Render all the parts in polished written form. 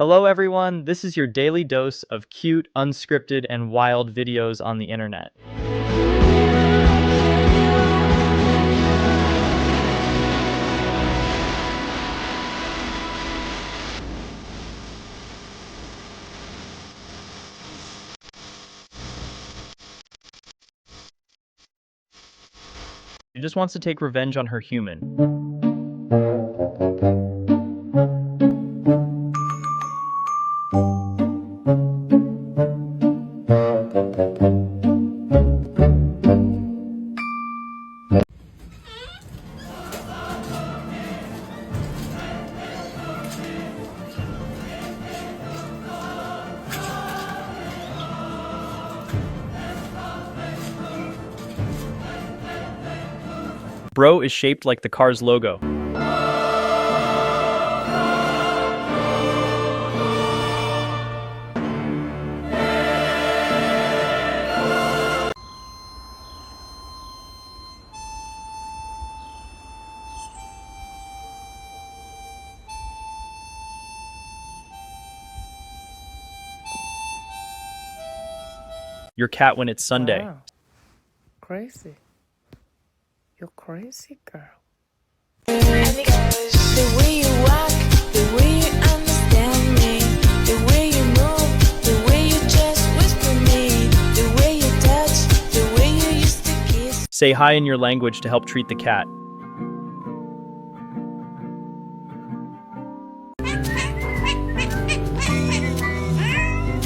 Hello everyone, this is your daily dose of cute, unscripted, and wild videos on the internet. She just wants to take revenge on her human. Bro is shaped like the car's logo. Your cat when it's Sunday. Wow. Crazy. You're crazy, girl. The way you walk, the way you understand me, the way you move, the way you just whisper me, the way you touch, the way you used to kiss. Say hi in your language to help treat the cat.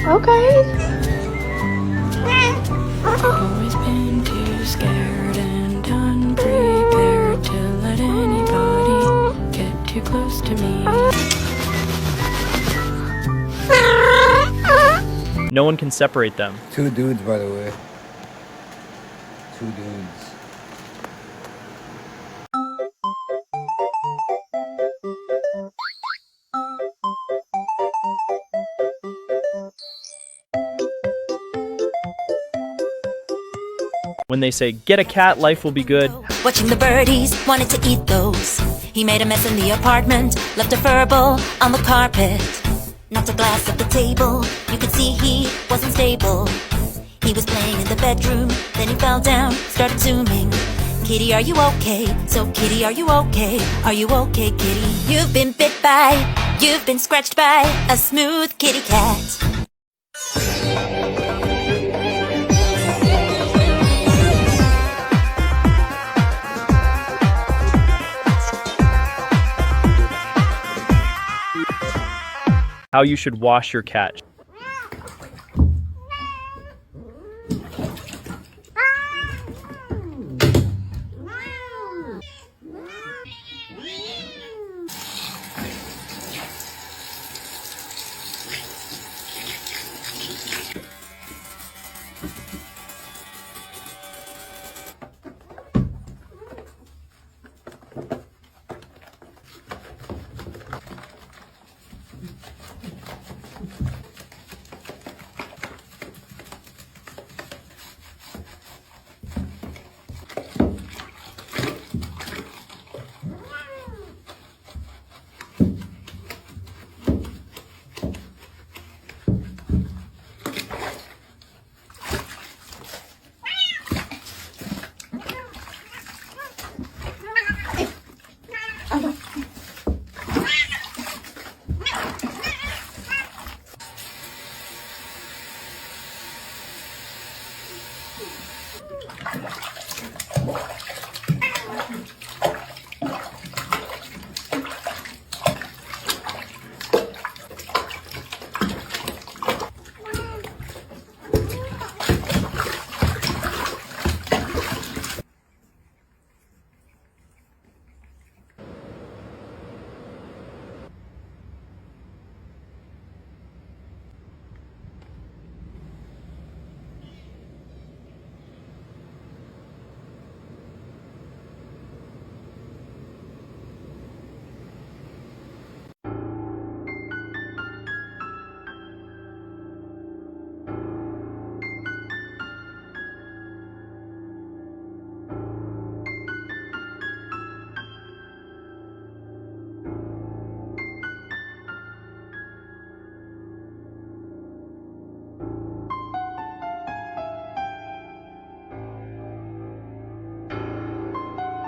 Okay. Always been too scared and unprepared to let anybody get too close to me. No one can separate them. Two dudes, by the way. Two dudes. When they say, get a cat, life will be good. Watching the birdies, wanted to eat those. He made a mess in the apartment, left a verbal on the carpet. Knocked a glass at the table, you could see he wasn't stable. He was playing in the bedroom, then he fell down, started zooming. Kitty, are you okay? So kitty, are you okay? Are you okay, kitty? You've been bit by, you've been scratched by a smooth kitty cat. How you should wash your cat.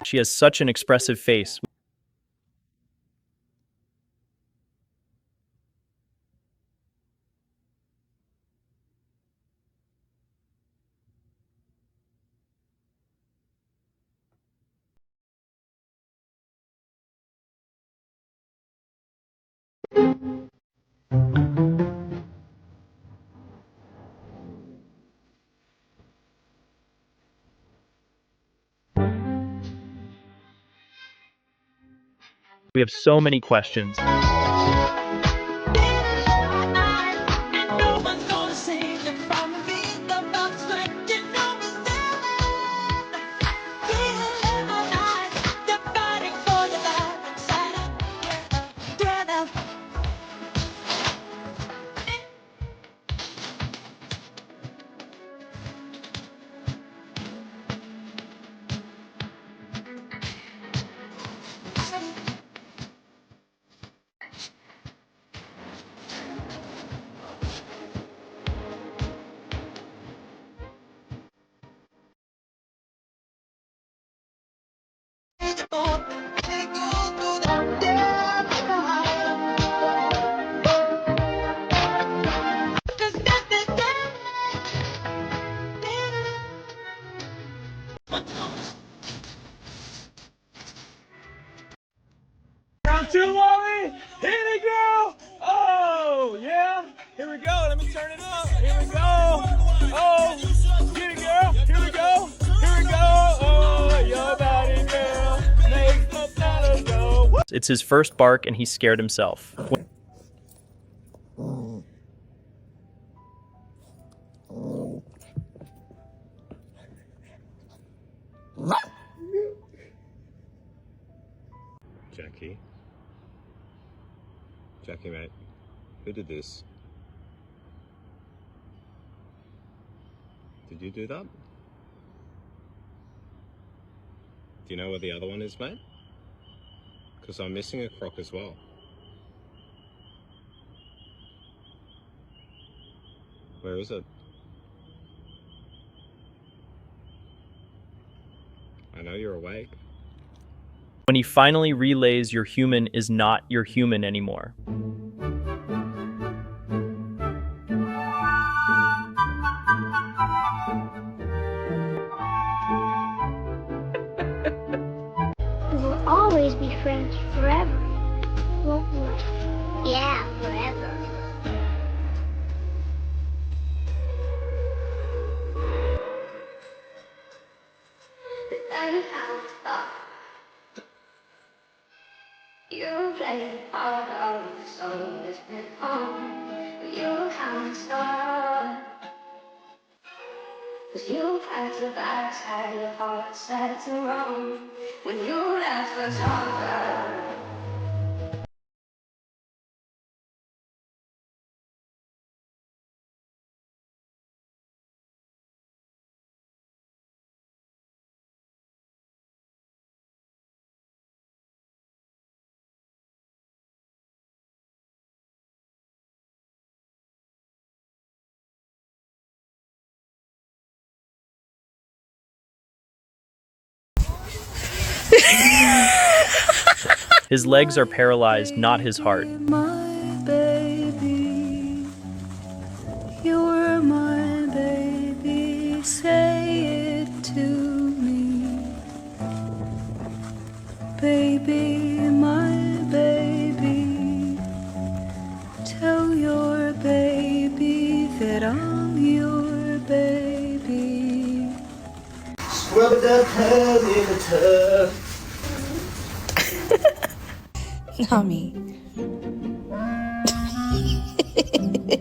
She has such an expressive face. We have so many questions. Round two, Wally. Here we go. Oh, yeah. Here we go. Let me turn it up. Here we go. Oh, get it, girl. Here we go. Here we go. Oh, your body, girl. Makes the fellas go. Woo. It's his first bark and he scared himself. Jackie. Jackie, mate. Who did this? Did you do that? Do you know where the other one is, mate? Because I'm missing a croc as well. Where is it? I know you're awake. When he finally relays your human is not your human anymore. We will always be friends forever, won't we? Yeah, forever. You play part of the song that's been on, but you can't stop. 'Cause you pass the backside of hearts that's wrong when you left for talker. His legs are paralyzed, not his heart. My baby, you're my baby, say it to me. Baby, my baby, tell your baby that I'm your baby. Scrub it up, head in the tub. Nami,